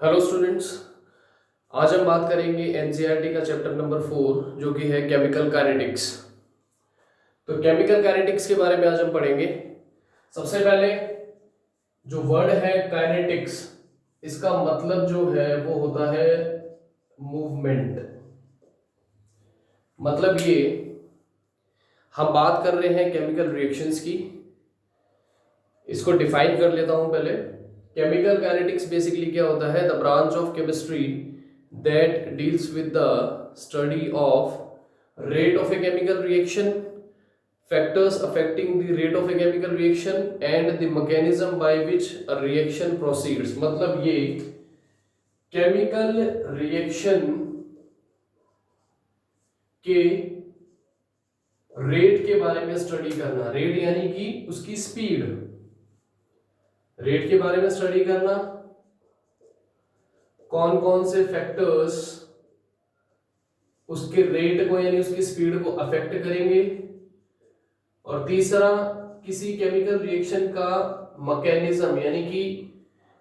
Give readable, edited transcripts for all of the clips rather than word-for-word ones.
Hello students. आज हम बात करेंगे एनसीईआरटी का चैप्टर नंबर 4 जो कि है केमिकल काइनेटिक्स। तो केमिकल काइनेटिक्स के बारे में आज हम पढ़ेंगे। सबसे पहले जो वर्ड है काइनेटिक्स, इसका मतलब जो है वो होता है मूवमेंट। मतलब ये हम बात कर रहे हैं केमिकल रिएक्शंस की। इसको डिफाइन कर लेता हूं पहले। केमिकल काइनेटिक्स बेसिकली क्या होता है? The branch of chemistry that deals with the study of rate of a chemical reaction, factors affecting the rate of a chemical reaction and the mechanism by which a reaction proceeds। मतलब ये chemical reaction के rate के बारे में study करना। Rate यानी कि उसकी स्पीड, रेट के बारे में स्टडी करना। कौन कौन से फैक्टर्स उसके रेट को यानी उसकी स्पीड को अफेक्ट करेंगे। और तीसरा, किसी केमिकल रिएक्शन का मैकेनिज्म यानी कि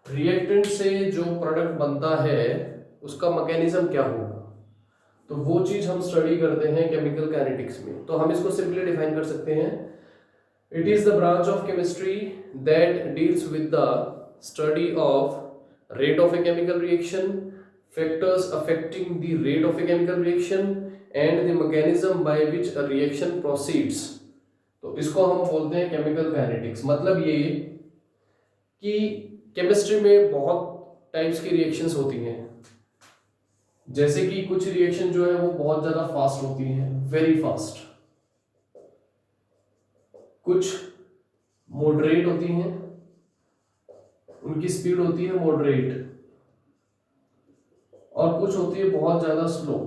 रिएक्टेंट से जो प्रोडक्ट बनता है उसका मैकेनिज्म क्या होगा। तो वो चीज हम स्टडी करते हैं केमिकल काइनेटिक्स में। तो हम इसको सिंपली डिफाइन कर सकते हैं, it is the branch of chemistry that deals with the study of rate of a chemical reaction, factors affecting the rate of a chemical reaction and the mechanism by which a reaction proceeds. तो इसको हम बोलते हैं chemical kinetics. मतलब ये कि chemistry में बहुत टाइप्स की रिएक्शंस होती हैं। जैसे कि कुछ रिएक्शन जो है वो बहुत ज्यादा फास्ट होती हैं, वेरी फास्ट। कुछ मॉडरेट होती हैं, उनकी स्पीड होती है मॉडरेट। और कुछ होती है बहुत ज्यादा स्लो।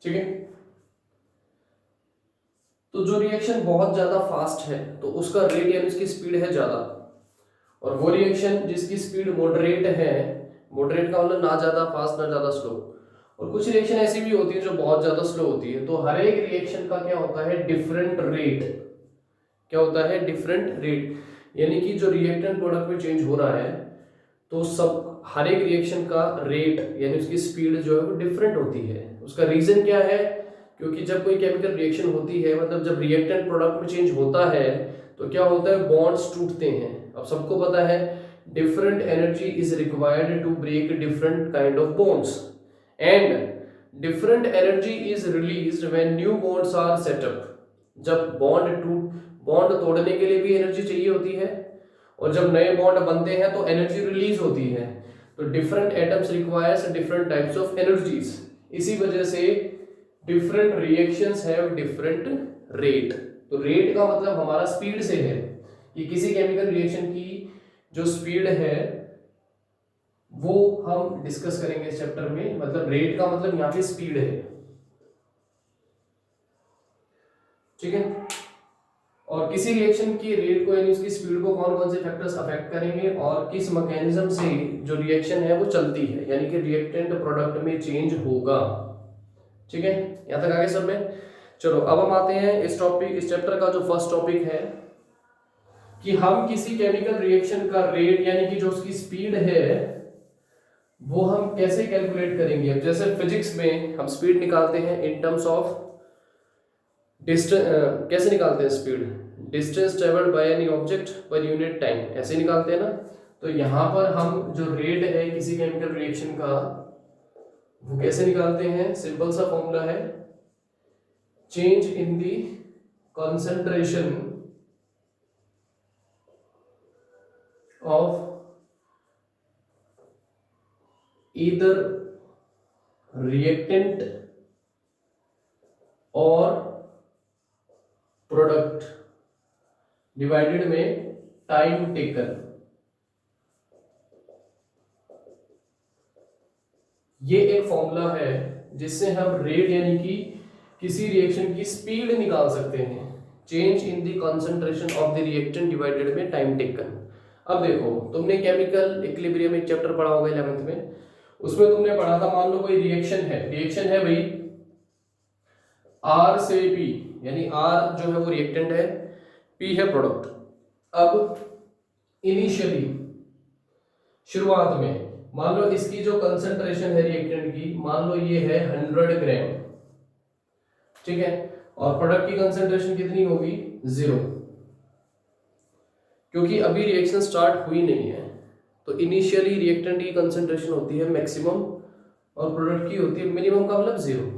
ठीक है। तो जो रिएक्शन बहुत ज्यादा फास्ट है तो उसका रेट यानी उसकी स्पीड है ज्यादा, और वो रिएक्शन जिसकी स्पीड मॉडरेट है, मॉडरेट का मतलब ना ज्यादा फास्ट ना ज्यादा स्लो। और कुछ रिएक्शन ऐसी भी होती है जो बहुत ज्यादा स्लो होती है। तो हर एक रिएक्शन का क्या होता है? Different rate. क्या होता है? Different rate. यानी कि जो रिएक्टेंट प्रोडक्ट में चेंज हो रहा है तो सब हर एक रिएक्शन का रेट यानी उसकी स्पीड जो है वो डिफरेंट होती है। उसका रीजन क्या है? क्योंकि जब कोई केमिकल रिएक्शन होती है, मतलब जब रिएक्टेंट प्रोडक्ट में चेंज होता है तो क्या होता है? बॉन्ड्स टूटते हैं। अब सबको पता है different energy is required to break different kind of bonds and different energy is released when new bonds are set up. जब बॉन्ड तोड़ने के लिए भी एनर्जी चाहिए होती है, और जब नए बॉन्ड बनते हैं तो एनर्जी रिलीज होती है। तो different atoms requires different types of energies. इसी वजह से different reactions have different rate. तो रेट का मतलब हमारा स्पीड से है कि किसी केमिकल रिएक्शन की जो स्पीड है वो हम डिस्कस करेंगे इस चैप्टर में। मतलब रेट का मतलब यहाँ पे स्पीड है। ठीक है। और किसी रिएक्शन की रेट को यानी उसकी स्पीड को कौन कौन से फैक्टर्स अफेक्ट करेंगे और किस मैकेनिज्म से जो रिएक्शन है वो चलती है, यानी कि रिएक्टेंट प्रोडक्ट में चेंज होगा। ठीक है, यहां तक आगे सब में। चलो अब हम आते हैं इस चैप्टर का जो फर्स्ट टॉपिक है कि हम किसी केमिकल रिएक्शन का रेट यानी कि जो उसकी स्पीड है वो हम कैसे कैलकुलेट करेंगे। अब जैसे फिजिक्स में हम स्पीड निकालते हैं इन टर्म्स ऑफ डिस्टेंस। कैसे निकालते हैं speed? Distance travelled by any object per unit time, ऐसे निकालते हैं ना। तो यहां पर हम जो रेट है किसी केमिकल रिएक्शन का वो कैसे निकालते हैं? सिंपल सा फॉर्मूला है, change in the concentration of either reactant और प्रोडक्ट डिवाइडेड में टाइम टेकन। ये एक फॉर्मूला है जिससे हम रेट यानी कि किसी रिएक्शन की स्पीड निकाल सकते हैं। Change in the concentration of the reactant divided में टाइम टेकन। अब देखो, तुमने केमिकल इक्विलिब्रियम एक चैप्टर पढ़ा होगा 11th में। उसमें तुमने पढ़ा था, मान लो कोई रिएक्शन है भाई आर से पी, यानी आर जो है वो रिएक्टेंट है, पी है प्रोडक्ट। अब इनिशियली शुरुआत में मान लो इसकी जो कंसंट्रेशन है रिएक्टेंट की, मान लो ये है 100 ग्राम, ठीक है, और प्रोडक्ट की कंसंट्रेशन कितनी होगी 0, क्योंकि अभी रिएक्शन स्टार्ट हुई नहीं है। तो इनिशियली रिएक्टेंट की कंसंट्रेशन होती है मैक्सिमम और प्रोडक्ट की होती है मिनिमम, का मतलब 0।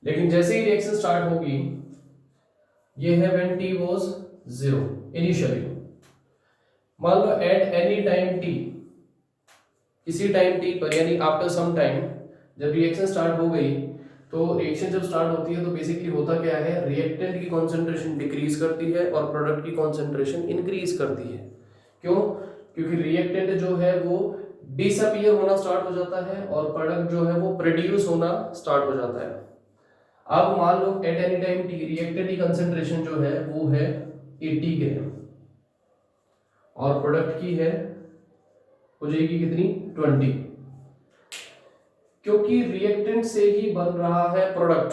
लेकिन जैसे ही रिएक्शन स्टार्ट होगी, ये है व्हेन t वाज 0 इनिशियली। मान लो एट एनी टाइम t, किसी टाइम t पर, यानी आफ्टर सम टाइम, जब रिएक्शन स्टार्ट हो गई, तो रिएक्शन जब स्टार्ट होती है तो बेसिकली होता क्या है, रिएक्टेंट की कंसंट्रेशन डिक्रीज करती है और प्रोडक्ट की कंसंट्रेशन इंक्रीज करती है। क्यों? क्योंकि रिएक्टेंट जो है वो डिसअपीयर होना स्टार्ट हो जाता है और प्रोडक्ट जो है वो प्रोड्यूस होना स्टार्ट हो जाता है। अब मान लो at any time T reactant की कंसंट्रेशन जो है वो है 80 ग्राम और प्रोडक्ट की है हो जाएगी कितनी 20, क्योंकि रिएक्टेंट से ही बन रहा है प्रोडक्ट।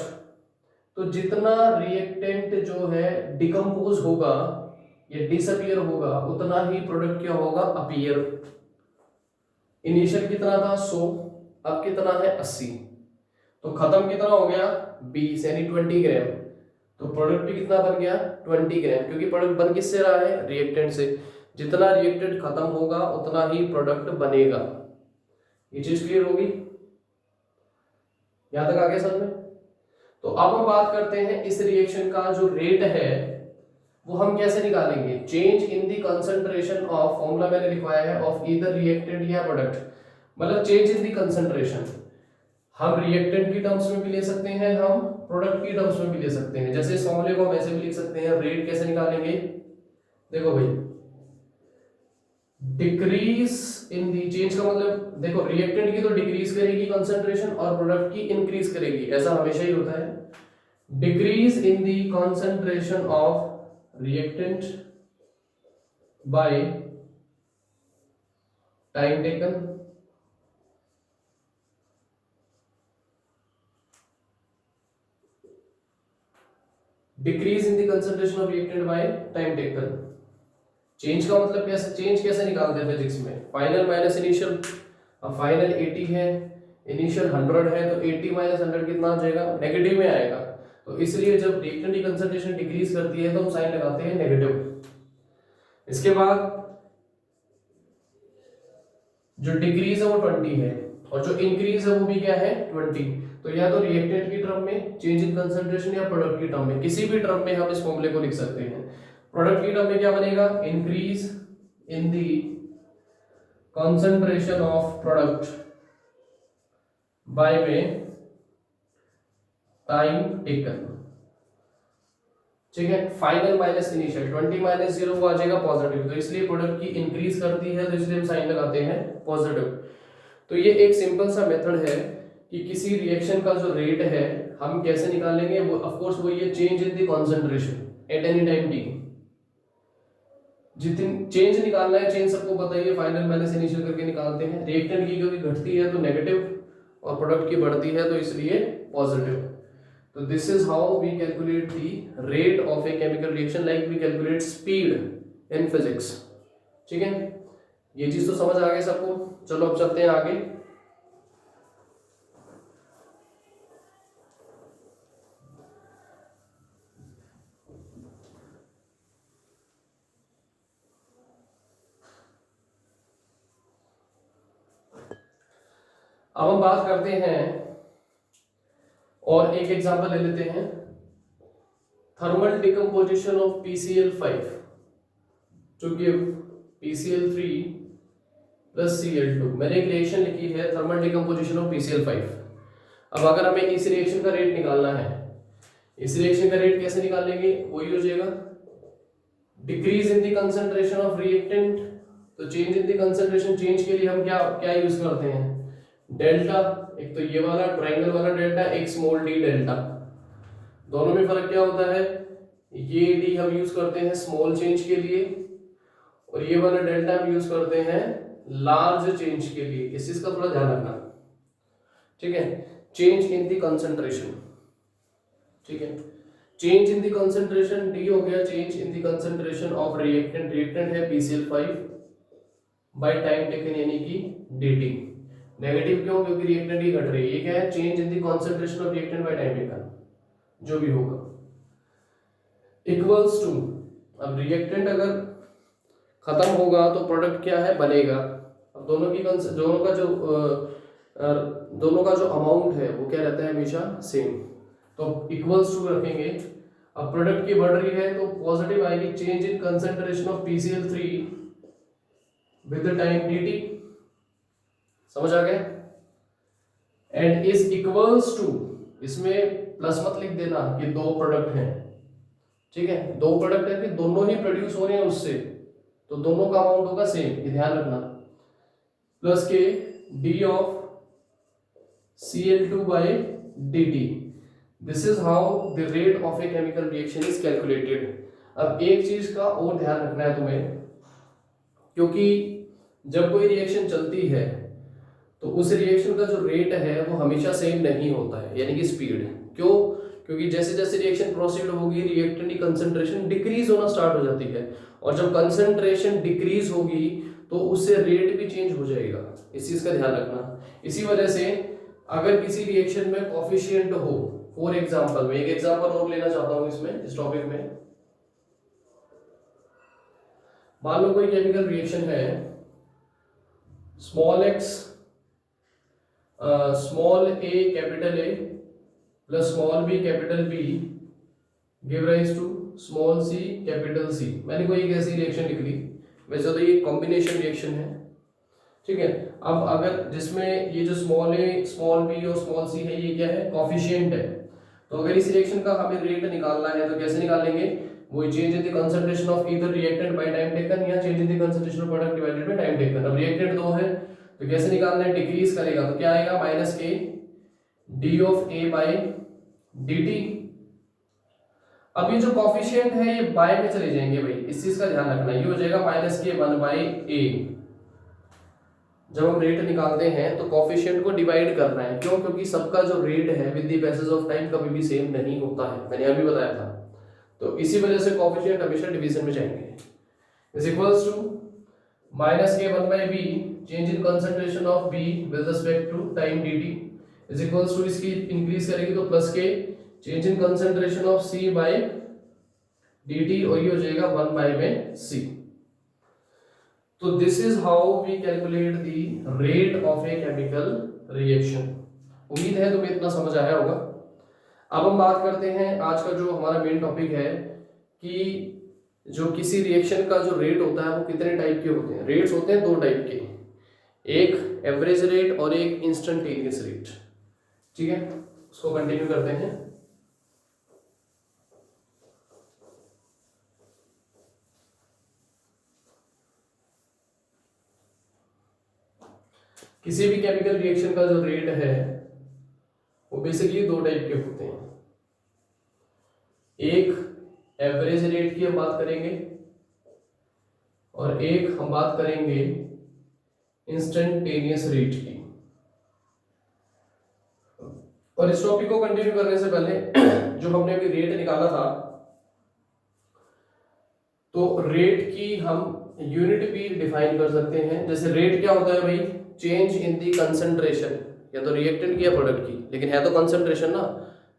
तो जितना रिएक्टेंट जो है डिकम्पोज होगा या डिसअपीयर होगा, उतना ही प्रोडक्ट क्या होगा, अपीयर। इनिशियल कितना था 100, अब कितना है 80, तो खत्म कितना हो गया 20 यानी 20 ग्राम। तो प्रोडक्ट भी कितना बन गया 20 ग्राम, क्योंकि प्रोडक्ट बन किससे रहा है, रिएक्टेंट से। जितना रिएक्टेंट खत्म होगा उतना ही प्रोडक्ट बनेगा। ये चीज क्लियर होगी? यहां तक आ गया समझ में? तो अब हम बात करते हैं इस रिएक्शन का जो रेट है वो हम कैसे निकालेंगे। Change in the concentration of, formula मैंने लिखवाया है, ऑफ ईदर रिएक्टेंट या प्रोडक्ट, मतलब चेंज इन द कंसंट्रेशन। हम रिएक्टेंट की टर्म्स में भी ले सकते हैं, हम प्रोडक्ट की टर्म्स में भी ले सकते हैं। जैसे इस फॉर्मूले को हम ऐसे भी लिख सकते हैं, रेट कैसे निकालेंगे, देखो भाई, डिक्रीज इन दी, चेंज का मतलब देखो रिएक्टेंट की तो डिक्रीज करेगी कंसंट्रेशन और प्रोडक्ट की इंक्रीज करेगी, ऐसा हमेशा ही होता है। Decrease in the concentration of reactant by time taken, decrease in the concentration of reactant by time taken. Change का मतलब कैसे, चेंज कैसे निकालते हैं फिजिक्स में, फाइनल माइनस इनिशियल। अब फाइनल 80 है, इनिशियल 100 है, तो 80 माइनस 100 कितना आ जाएगा, नेगेटिव में आएगा। तो इसलिए जब रिएक्टेंट की कंसंट्रेशन डिक्रीज करती है तो हम साइन लगाते हैं नेगेटिव। इसके बाद जो डिक्रीज है वो 20 है और जो इंक्रीज है वो भी क्या है 20। तो या तो रिएक्टेंट की टर्म में चेंज इन कंसंट्रेशन या प्रोडक्ट की टर्म में, किसी भी टर्म में हम इस फॉर्मूले को लिख सकते हैं। प्रोडक्ट की टर्म में क्या बनेगा, increase in the concentration of product by में time taken, ठीक है। फाइनल माइनस इनिशियल, 20 माइनस 0 वो आ जाएगा पॉजिटिव, तो इसलिए प्रोडक्ट की इंक्रीज करती है, तो इसलिए हम साइन लगाते हैं पॉजिटिव। तो ये एक सिंपल सा मेथड है कि किसी रिएक्शन का जो रेट है हम कैसे निकालेंगे। वो ऑफ कोर्स वो ये change in the concentration eight any time T, जितनी चेंज निकालना है, चेंज सबको पता ही है, फाइनल माइनस इनिशियल करके निकालते हैं। रिएक्टेंट की क्योंकि घटती है तो नेगेटिव और प्रोडक्ट की बढ़ती है तो इसलिए पॉजिटिव। तो this is how we calculate the rate of a chemical reaction, like we calculate speed in physics, ठीक है। ये चीज तो समझ आ गई सबको। चलो अब चलते हैं आगे। अब हम बात करते हैं और एक एग्जांपल ले लेते हैं, thermal decomposition of PCl5 to give PCl3 plus Cl2। मैंने एक रिएक्शन लिखी है थर्मल डिकम्पोजिशन ऑफ PCl5। अब अगर हमें इस रिएक्शन का रेट निकालना है, इस रिएक्शन का रेट कैसे निकालेंगे, वही हो जाएगा decrease in the concentration of reactant. तो change in the concentration, change के लिए हम क्या क्या यूज करते हैं, डेल्टा। एक तो ये वाला ट्रायंगल वाला डेल्टा, एक स्मॉल डी डेल्टा। दोनों में फर्क क्या होता है, ये डी हम यूज करते हैं स्मॉल चेंज के लिए और ये वाला डेल्टा हम यूज करते हैं लार्ज चेंज के लिए। इस चीज का थोड़ा ध्यान रखना, ठीक है। चेंज इन द कंसंट्रेशन, ठीक है। Change in the concentration D हो गया change in the concentration of reactant, reactant है PCl5 बाय टाइम टेकन यानी कि dt। नेगेटिव क्यों? क्योंकि रिएक्टेंट ही घट रही है। ये क्या है? Change in the concentration of reactant by time taken, जो भी होगा इक्वल्स टू। अब रिएक्टेंट अगर खत्म होगा तो प्रोडक्ट क्या है? बनेगा। अब दोनों का जो अमाउंट है वो क्या रहता है? हमेशा सेम। तो इक्वल्स टू रखेंगे। अब प्रोडक्ट की बढ़ रही है तो पॉजिटिव आएगी, change in concentration of PCl3 with the time dt। समझ आ गया? एंड इज इक्वल्स टू, इसमें प्लस मत लिख देना कि दो प्रोडक्ट हैं, ठीक है? दो प्रोडक्ट है कि दोनों ही प्रोड्यूस हो रहे हैं उससे, तो दोनों का अमाउंट होगा सेम, ये ध्यान रखना। प्लस के d of Cl2 by dt। This is how the rate of a chemical reaction is calculated. अब एक चीज का और ध्यान रखना है तुम्हें, क्योंकि जब कोई रिएक्शन चलती है तो उस रिएक्शन का जो रेट है वो हमेशा सेम नहीं होता है, यानी कि स्पीड। क्यों? क्योंकि जैसे जैसे रिएक्शन प्रोसीड होगी रिएक्टेंट की कंसंट्रेशन डिक्रीज होना स्टार्ट हो जाती है, और जब कंसंट्रेशन डिक्रीज होगी तो उससे रेट भी चेंज हो जाएगा। इस चीज का ध्यान रखना। इसी वजह से अगर किसी रिएक्शन में कोफिशिएंट हो, फॉर एग्जांपल मैं एक एग्जांपल और लेना चाहता हूं इसमें, इस टॉपिक में। मान लो कोई केमिकल रिएक्शन है, small x small a capital A plus small b capital B give rise to small c capital C। मैंने कोई एक ऐसी रिएक्शन लिख ली, वैसे तो ये कॉम्बिनेशन रिएक्शन है, ठीक है? अब अगर जिसमें ये जो स्मॉल a स्मॉल b और स्मॉल c है, ये क्या है? कॉफिशिएंट है। तो अगर इस रिएक्शन का हमें रेट निकालना है तो कैसे निकालेंगे? वो change in the concentration of either reactant by time taken या change in the concentration of product divided by time taken. अब रिएक्टेंट दो है तो कैसे निकालना है? डिक्रीज करेगा तो क्या आएगा? माइनस के D of A by dt। अब ये जो कॉफिशिएंट है ये बाय में चले जाएंगे भाई, इस चीज का ध्यान रखना। ये हो जाएगा माइनस के 1/a। जब हम रेट निकालते हैं तो कॉफिशिएंट को डिवाइड करना है। क्यों? क्योंकि सबका जो रेट है with the passage of time कभी भी सेम नहीं होता है, मैंने अभी बताया था। तो इसी वजह से कॉफिशिएंट हमेशा डिवीजन में जाएंगे। इज इक्वल्स टू माइनस के 1/b change in concentration of b with respect to time dt is equals to, इसकी इंक्रीज करेंगे तो प्लस के change in concentration of c by dt, और ये हो जाएगा 1/c। तो this is how we calculate the rate of a chemical reaction. उम्मीद है तुम्हें इतना समझ आया होगा। अब हम बात करते हैं, आज का जो हमारा मेन टॉपिक है, कि जो किसी रिएक्शन का जो रेट होता है वो कितने टाइप के होते हैं। रेट्स होते हैं दो टाइप के, एक एवरेज रेट और एक इंस्टेंटेनियस रेट, ठीक है? उसको कंटिन्यू करते हैं। किसी भी केमिकल रिएक्शन का जो रेट है वो बेसिकली दो टाइप के होते हैं। एक एवरेज रेट की हम बात करेंगे और एक हम बात करेंगे इंस्टेंटेनियस रेट की। और इस टॉपिक को कंटिन्यू करने से पहले जो हमने अभी रेट निकाला था, तो रेट की हम यूनिट भी डिफाइन कर सकते हैं। जैसे रेट क्या होता है भाई? चेंज इन दी कंसंट्रेशन, या तो रिएक्टेंट की या प्रोडक्ट की, लेकिन है तो कंसंट्रेशन ना,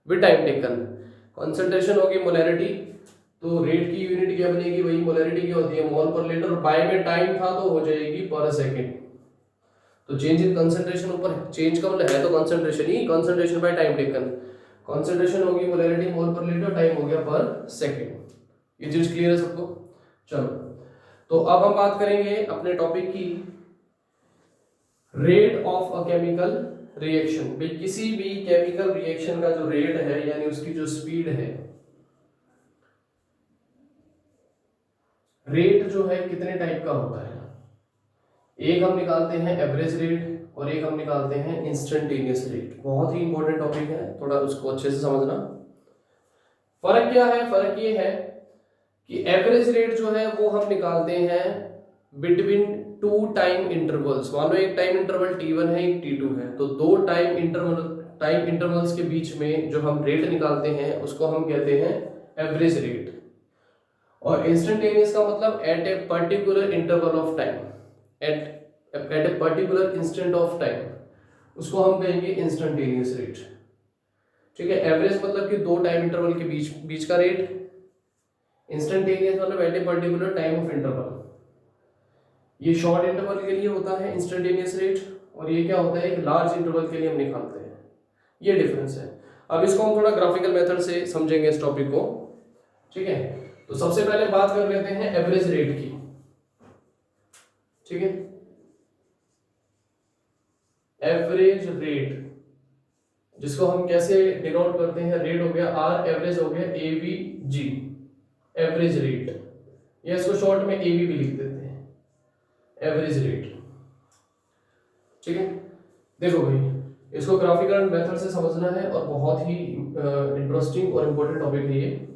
विद टाइम टेकन। कंसंट्रेशन होगी मोलैरिटी, तो रेट की यूनिट क्या बनेगी भाई? मोलैरिटी क्या होती है? मोल पर लीटर। बाय में टाइम था तो हो जाएगी पर सेकेंड। तो चेंज इन कंसंट्रेशन, ऊपर चेंज का मतलब है तो कंसंट्रेशन ही, concentration bye time taken. Concentration होगी मोलैरिटी मोल पर लीटर, टाइम हो गया पर सेकेंड। ये चीज क्लियर है सबको? चलो, तो अब हम बात करेंगे अपने टॉपिक की, rate of a chemical reaction. भाई किसी भी केमिकल रिएक्शन का जो रेट है, यानी उसकी जो स्पीड है, रेट जो है कितने टाइप का होता है? एक हम निकालते हैं एवरेज रेट और एक हम निकालते हैं इंस्टेंटेनियस रेट। बहुत ही इंपॉर्टेंट टॉपिक है, थोड़ा उसको अच्छे से समझना। फर्क क्या है? फर्क ये है कि एवरेज रेट जो है वो हम निकालते हैं बिटवीन टू टाइम इंटरवल्स। मान लो एक टाइम इंटरवल t1 है, एक t2 है, तो दो टाइम इंटरवल्स के बीच में जो हम रेट निकालते हैं उसको हम कहते हैं एवरेज रेट। और इंस्टेंटेनियस का मतलब at a particular interval of time. At a particular instant of time, उसको हम कहेंगे इंस्टेंटेनियस रेट। ठीक है, एवरेज मतलब कि दो टाइम इंटरवल के बीच का रेट, इंस्टेंटेनियस मतलब at a particular time of interval. ये शॉर्ट इंटरवल के लिए होता है इंस्टेंटेनियस रेट, और ये क्या होता है एक लार्ज इंटरवल के लिए हम निकालते हैं। ये डिफरेंस है। अब इसको हम थोड़ा ग्राफिकल मेथड से समझेंगे इस टॉपिक को। ठीक है, तो सबसे पहले बात कर लेते हैं एवरेज रेट की। ठीक है, एवरेज रेट जिसको हम कैसे डिनोट करते हैं, रेट हो गया आर, एवरेज हो गया A B G, average rate, या इसको शॉर्ट में ए बी भी लिख देते हैं, एवरेज रेट। ठीक है, देखो भाई इसको ग्राफिकल मेथड से समझना है और बहुत ही इंटरेस्टिंग और इंपॉर्टेंट टॉपिक है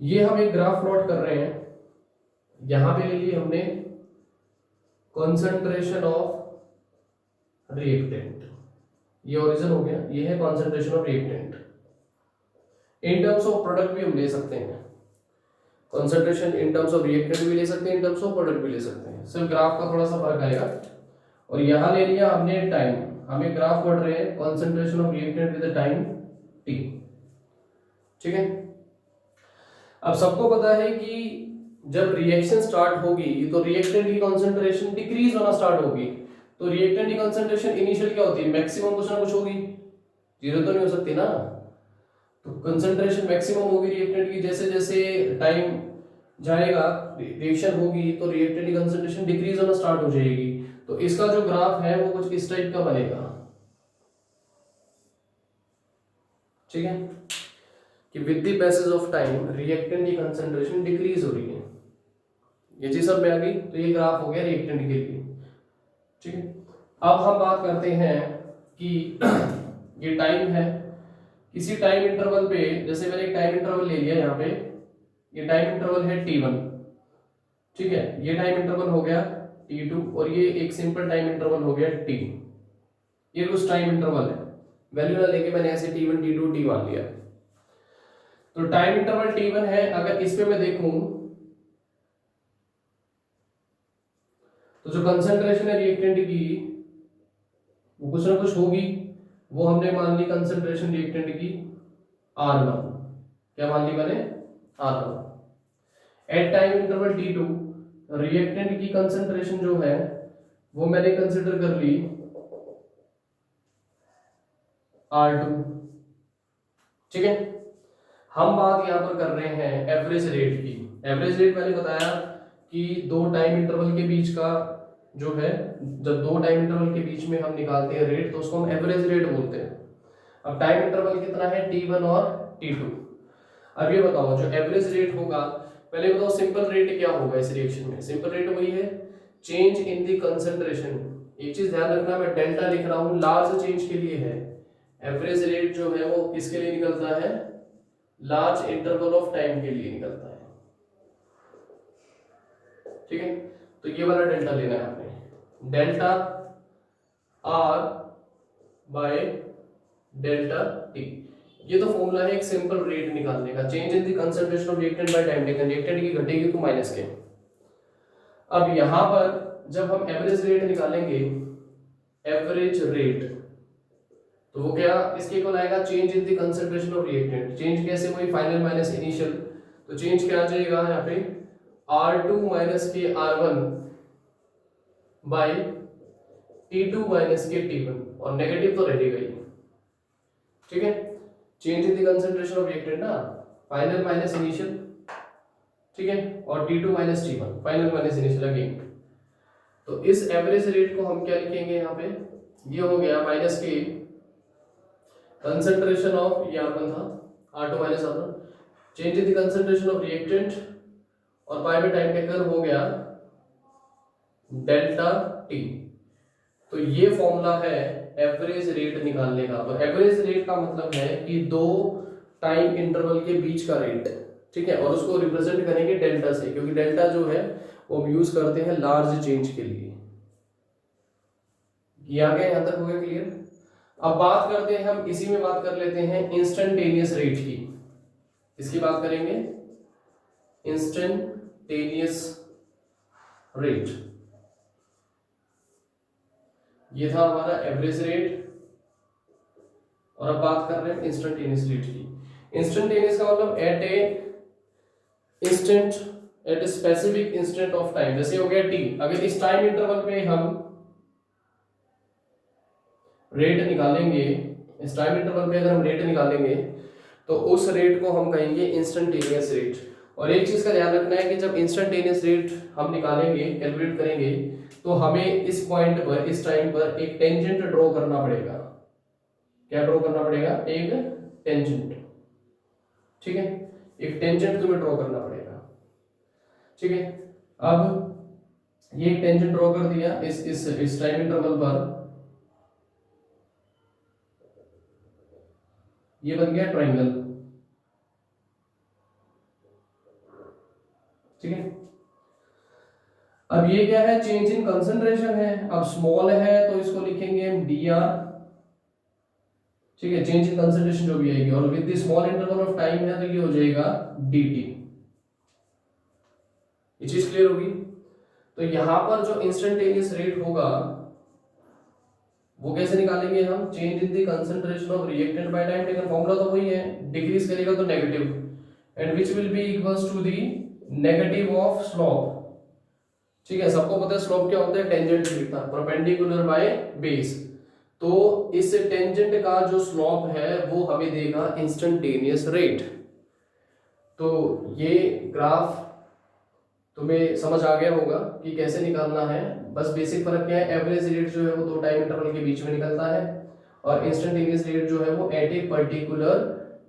ये हम एक ग्राफ प्लॉट कर रहे हैं। यहां पे ले ली हमने कंसंट्रेशन ऑफ रिएक्टेंट, ये ओरिजिन हो गया, ये है concentration of reactant. In terms of product भी हम ले सकते हैं, concentration in terms of reactant भी ले सकते हैं, इन टर्म्स ऑफ प्रोडक्ट भी ले सकते हैं, सिर्फ ग्राफ का थोड़ा सा फर्क आएगा। और यहां ले लिया हमने टाइम, हमें ग्राफ पढ़ रहे हैं concentration of reactant with time T. ठीक है, अब सबको पता है कि जब रिएक्शन स्टार्ट होगी तो रिएक्टेंट की कंसंट्रेशन डिक्रीज होना स्टार्ट होगी। तो रिएक्टेंट की कंसंट्रेशन इनिशियल क्या होती है, मैक्सिमम कुछ ना कुछ होगी, जीरो तो नहीं हो सकती ना। तो कंसंट्रेशन मैक्सिमम होगी रिएक्टेंट की, जैसे जैसे टाइम जाएगा रिएक्शन होगी तो रिएक्टेंट की कंसंट्रेशन डिक्रीज होना स्टार्ट हो जाएगी। तो इसका जो ग्राफ है वो कुछ इस टाइप का बनेगा। ठीक है, कि with the passage of time reactant की कंसंट्रेशन डिक्रीज हो रही है, ये चीज सब में आ गई। तो ये ग्राफ हो गया रिएक्टेंट के लिए। ठीक है, अब हम बात करते हैं कि ये टाइम है, किसी टाइम इंटरवल पे, जैसे मैंने एक टाइम इंटरवल ले लिया यहाँ पे, ये टाइम इंटरवल है t1। ठीक है, ये टाइम इंटरवल हो गया t2 और ये एक सिंपल टाइम इंटरवल हो गया t। ये कुछ टाइम इंटरवल है, वैल्यू ना लेके मैंने ऐसे t1 t2 t1 लिया। तो टाइम इंटरवल t1 है, अगर इस पे मैं देखूं तो जो कंसंट्रेशन है रिएक्टेंट की वो कुछ ना कुछ होगी, वो हमने मान ली कंसंट्रेशन रिएक्टेंट की R1। क्या मान ली मैंने, R1। At time interval t2 reactant की कंसंट्रेशन जो है वो मैंने कंसिडर कर ली R2। ठीक है, हम बात यहां पर कर रहे हैं एवरेज रेट की। एवरेज रेट मैंने बताया कि दो टाइम इंटरवल के बीच का जो है, जब दो टाइम इंटरवल के बीच में हम निकालते हैं रेट तो उसको हम एवरेज रेट बोलते हैं। अब टाइम इंटरवल कितना है, t1 और t2। अब ये बताओ जो एवरेज रेट होगा, पहले बताओ सिंपल रेट क्या होगा इस रिएक्शन में। सिंपल रेट वही है चेंज इन द कंसंट्रेशन। एक चीज ध्यान रखना, मैं डेल्टा लिख रहा हूं, लार्ज चेंज के लिए है। एवरेज रेट जो है वो किसके लिए निकलता है, लार्ज इंटरवल ऑफ टाइम के लिए निकलता है। ठीक है, तो ये वाला डेल्टा लेना है आपने, delta R by delta T. ये तो फॉर्मूला है एक सिंपल रेट निकालने का, change in the concentration of reactant by time taken. Reactant की घटेगी तो माइनस के। अब यहां पर जब हम एवरेज रेट निकालेंगे, एवरेज रेट, तो वो क्या इसके इक्वल आएगा change in the concentration of reactant. Change कैसे, वही फाइनल माइनस इनिशियल। तो चेंज क्या आ जाएगा यहाँ पे, R2 माइनस के R1 बाय T2 माइनस के T1, और नेगेटिव तो रहेगा ही। ठीक है, change in the concentration of reactant ना, फाइनल माइनस इनिशियल। ठीक है, और T2 minus T1, final minus initial again. तो इस एवरेज रेट को हम क्या लिखेंगे यहाँ पे, ये हो गया माइनस के कंसंट्रेशन ऑफ, ये R1 था, R2 minus R1, change in the concentration of reactant, और बाय टाइम टेकर हो गया डेल्टा टी। तो ये फॉर्मूला है एवरेज रेट निकालने का। तो एवरेज रेट का मतलब है कि दो टाइम इंटरवल के बीच का रेट। ठीक है, और उसको रिप्रेजेंट करेंगे डेल्टा से, क्योंकि डेल्टा जो है वो हम यूज करते हैं लार्ज चेंज के लिए। ये आ गया, यहां तक हो गया क्लियर। अब बात करते हैं हम, इसी में बात कर लेते हैं इंस्टेंटेनियस रेट की। इसकी बात करेंगे इंस्टेंटेनियस रेट। ये था हमारा एवरेज रेट। और अब बात कर रहे हैं इंस्टेंटेनियस रेट की। इंस्टेंटेनियस का मतलब at a instant, at a specific instant of time. जैसे हो गया टी, अगर इस टाइम इंटरवल में हम रेट निकालेंगे, इस टाइम इंटरवल में अगर हम रेट निकालेंगे तो उस रेट को हम कहेंगे इंस्टेंटेनियस रेट। और एक चीज का ध्यान रखना है कि जब इंस्टेंटेनियस रेट हम निकालेंगे, कैलकुलेट करेंगे, तो हमें इस पॉइंट पर, इस टाइम पर एक टेंजेंट ड्रॉ करना पड़ेगा। क्या ड्रॉ करना पड़ेगा? एक टेंजेंट। ठीक है, एक टेंजेंट तुम्हें ड्रॉ करना पड़ेगा। ठीक है, अब ये एक टेंजेंट ड्रॉ कर दिया इस टाइम इंटरवल पर, ये बन गया ट्रायंगल। ठीक है, अब ये क्या है? चेंज इन कंसंट्रेशन है। अब स्मॉल है तो इसको लिखेंगे हम डी आर। ठीक है, चेंज इन कंसंट्रेशन जो भी आएगी, और with the small interval of time है तो ये हो जाएगा डी टी। ये चीज क्लियर होगी? तो यहां पर जो इंस्टेंटेनियस रेट होगा वो कैसे निकालेंगे हम? Change in the concentration of reactant by time taken. Formula तो वही है, डिक्रीज करेगा तो negative, and which will be equals to the negative of slope. ठीक है, सबको पता है स्लोप क्या होता है? Tangent theta perpendicular by base. तो इस टेंजेंट का जो स्लोप है वो हमें देगा इंस्टेंटेनियस रेट। तो ये ग्राफ तुम्हें समझ आ गया होगा कि कैसे निकालना है। बस बेसिक फर्क क्या है? एवरेज रेट जो है वो दो टाइम इंटरवल के बीच में निकलता है, और इंस्टेंटेनियस रेट जो है वो at a particular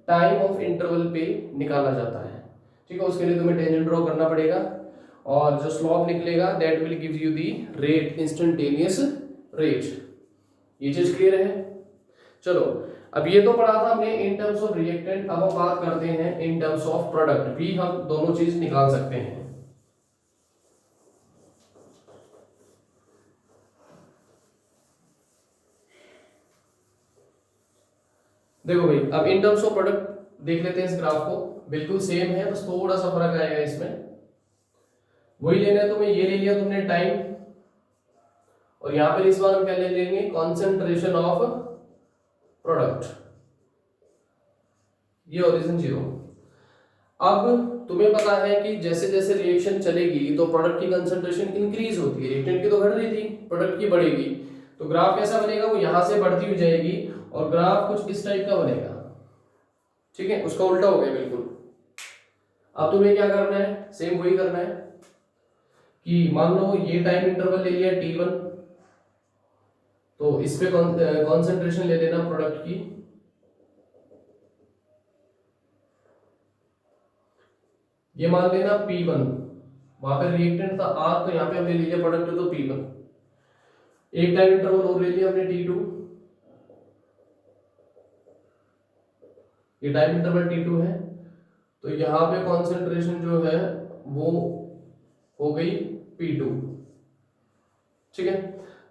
time of interval पे निकाला जाता है। ठीक है, उसके लिए तुम्हें टेंजेंट ड्रॉ करना पड़ेगा, और जो स्लोप निकलेगा that will give you the rate, instantaneous rate. ये चीज क्लियर है? चलो, अब ये तो पढ़ा था हमने इन टर्म्स ऑफ रिएक्टेंट। अब हम बात करते हैं इन टर्म्स ऑफ प्रोडक्ट। भी हम दोनों चीज निकाल सकते हैं। देखो भाई, अब इन टर्म्स ऑफ प्रोडक्ट देख लेते हैं इस ग्राफ को। बिल्कुल सेम है, बस थोड़ा सा फर्क आएगा इसमें। वही लेना है तुम्हें, ये ले लिया तुमने टाइम, और यहां पर इस बार हम क्या ले लेंगे? Concentration of product. ये ओरिजिन जीरो। अब तुम्हें पता है कि जैसे जैसे रिएक्शन चलेगी तो प्रोडक्ट की कंसेंट्रेशन इंक्रीज होती है। रिएक्टेंट की तो घट रही थी, प्रोडक्ट की बढ़ेगी। तो ग्राफ कैसा बनेगा? वो यहां से बढ़ती हुई जाएगी, और ग्राफ कुछ इस टाइप का बनेगा। ठीक है, उसका उल्टा हो गया बिल्कुल। अब तुम्हें क्या करना है? सेम वही करना है कि मान लो ये टाइम इंटरवल ले लिया T1, तो इस पे कॉन्सेंट्रेशन ले लेना प्रोडक्ट की। ये मान लेना P1, वहां पे रिएक्टेंट था R, तो यहाँ पे हमने ले लिया प्रोडक्ट तो P1। एक टाइम इंटरवल और ले लिया हमने T2, ये टाइम इंटरवल T2 है, तो यहाँ पे कॉन्सेंट्रेशन जो है वो हो गई P2। ठीक है,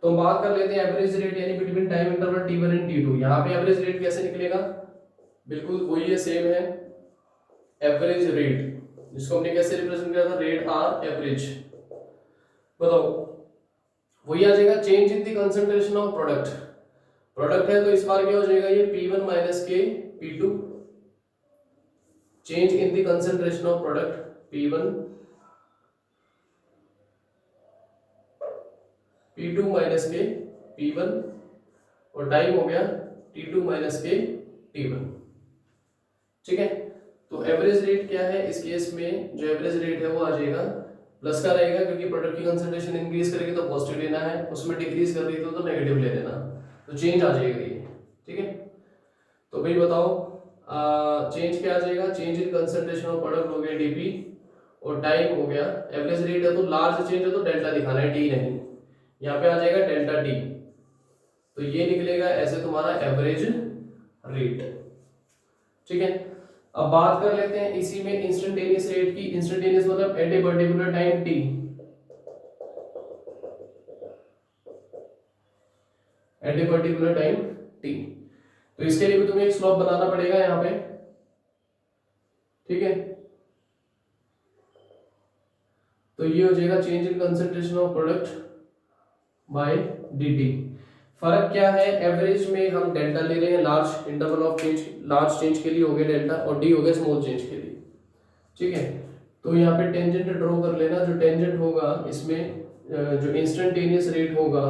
तो हम बात कर लेते हैं एवरेज रेट, यानी between time interval T1 and T2। यहाँ पे एवरेज रेट कैसे निकलेगा? बिल्कुल वही है, सेम है। एवरेज रेट जिसको हमने कैसे रिप्रेजेंट किया था? Rate R average. बताओ, वही आ जाएगा change in the concentration of product. Product है तो इस बार क्या हो जाएगा? ये P1 माइनस के P2। Change in the concentration of product P1 P2 minus के P1, और टाइम हो गया T2 माइनस के T1। ठीक है, तो एवरेज रेट क्या है इस केस में? जो एवरेज रेट है वो आ जाएगा प्लस का रहेगा, क्योंकि प्रोडक्ट की कंसंट्रेशन इंक्रीज करेगी तो पॉजिटिव लेना है, उसमें डिक्रीज कर रही तो नेगेटिव ले लेना, तो चेंज आ जाएगा ये। ठीक है, तो भाई बताओ चेंज क्या आ जाएगा? Change in concentration of product हो गया डीपी, और टाइम हो गया एवरेज रेट है तो लार्ज चेंज है तो डेल्टा दिखाना है, डी नहीं। यहाँ पे आ जाएगा डेल्टा डी, तो ये निकलेगा ऐसे तुम्हारा एवरेज रेट। ठीक है, अब बात कर लेते हैं इसी में इंस्टेंटेनियस रेट की। इंस्टेंटेनियस मतलब at a particular time T, at a particular time T. तो इसके लिए भी तुम्हें एक स्लोप बनाना पड़ेगा यहाँ पे। ठीक है, तो ये हो जाएगा change in concentration of product by dt। फर्क क्या है, एवरेज में हम डेल्टा ले रहे हैं, large interval of change, large change के लिए हो गया डेल्टा, और डी हो गया स्मॉल चेंज के लिए। ठीक है, तो यहाँ पे टेंजेंट ड्रॉ कर लेना। जो टेंजेंट होगा इसमें जो इंस्टेंटेनियस रेट होगा,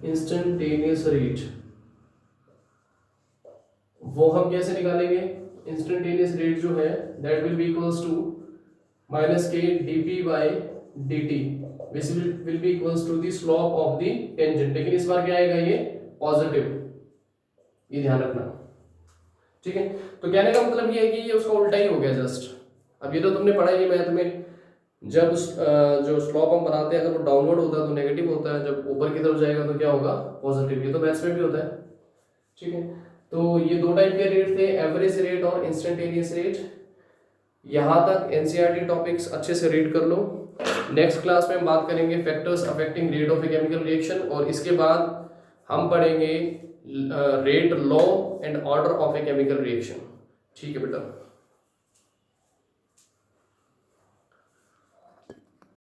इंस्टेंटेनियस रेट वो हम कैसे निकालेंगे, इंस्टेंटेनियस रेट जो है that will be equals to minus के dp by dt which will be equals to the slope of the tangent। लेकिन इस बार क्या आएगा, ये पॉजिटिव, ये ध्यान रखना। ठीक है, तो कहने का मतलब ये है कि ये उसका उल्टा ही हो गया जस्ट। अब ये तो तुमने पढ़ा ही मैथ में, जब जो स्लोप हम बनाते हैं अगर वो डाउनवर्ड होता है तो नेगेटिव होता है, जब ऊपर की तरफ जाएगा तो क्या होगा, पॉजिटिव। ये तो मैथ्स में भी होता है। ठीक है, तो ये दो टाइप के रेट थे, एवरेज रेट और इंस्टेंटेनियस रेट। यहाँ तक एनसीईआरटी टॉपिक्स अच्छे से रीड कर लो। नेक्स्ट क्लास में हम बात करेंगे factors affecting rate of a chemical reaction, और इसके बाद हम पढ़ेंगे rate law and order of a chemical reaction. ठीक है बेटा।